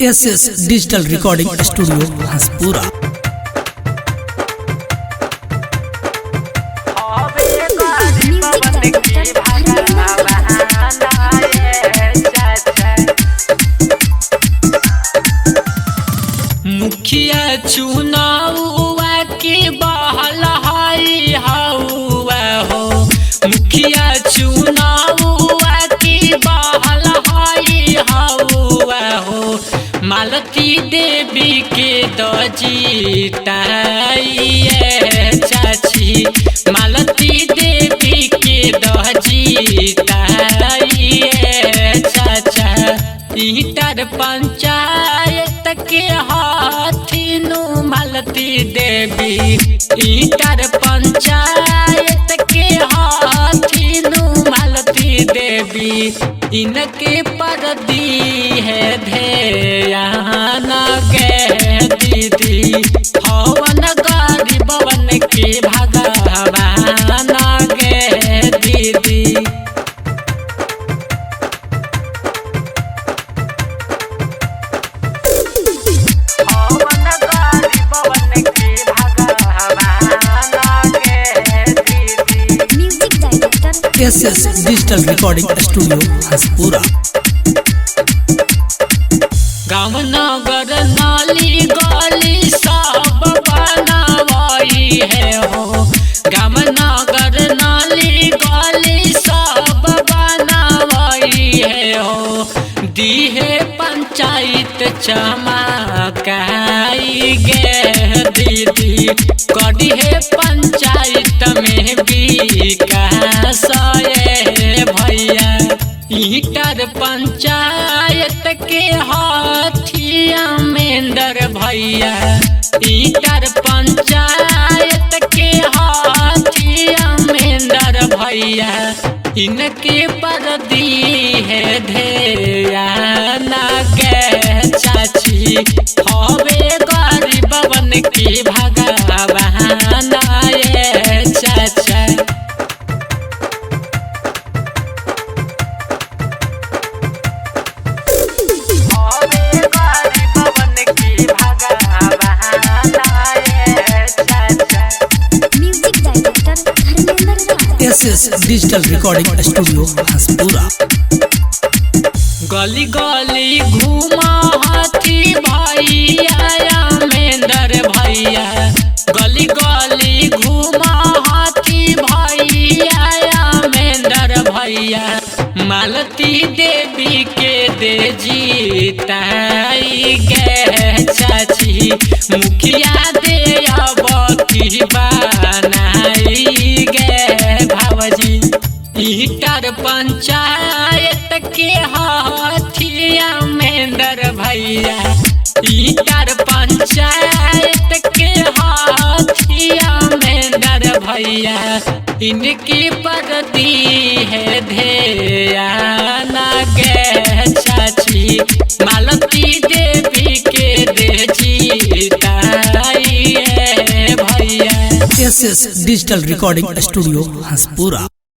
SS digital recording studio Hanspura. मुखिया चुनावा के बहल हौवा हो, मुखिया चुनावा के बहल हौवा हो। मालती देवी के दजीताइए चाची, मालती देवी के दजीताइए चाचा। इंटर पंचायत के हाथिनु मालती देवी, इंटर पंचायत के हाथिनु मालती देवी। इनके पर दी है ध्यान गे दीदी, हवन गरीबवन के भगवान गे दीदी। SS digital recording studio Hanspura. गाँव नगर नाली गली सब बनावाई है हो, गाँव नगर नाली गली सब बनावाई है हो। दीहे पंचायत चमकाई गे दीदी, कड़ी है पंचायत में विकास भैया। इंटर पंचायत के हाथिया मेंदर भैया, इंटर पंचायत के हाथिया मेंदर भैया। इनके पर दी है ध्यान गे चाची, हवे गरीबवन की भगवान ये चाचा। SS digital recording studio Hanspura. गली गली घूमा हाथी भैया मेंदर भैया, गली गली घूमा हाथी भैया मेंदर भैया। मालती देवी के दे जीताई गे चाची, मुखिया दे अब की बनाई गे भावजी। इंटर पंचायत के हाथिया मेंदर भैया, इंटर पंचायत के हाथिया मेंदर भैया। इनकी पर दी है ध्यान गे चाची, मालती देवी के दे जीताइए भैया। SS digital recording studio Hanspura.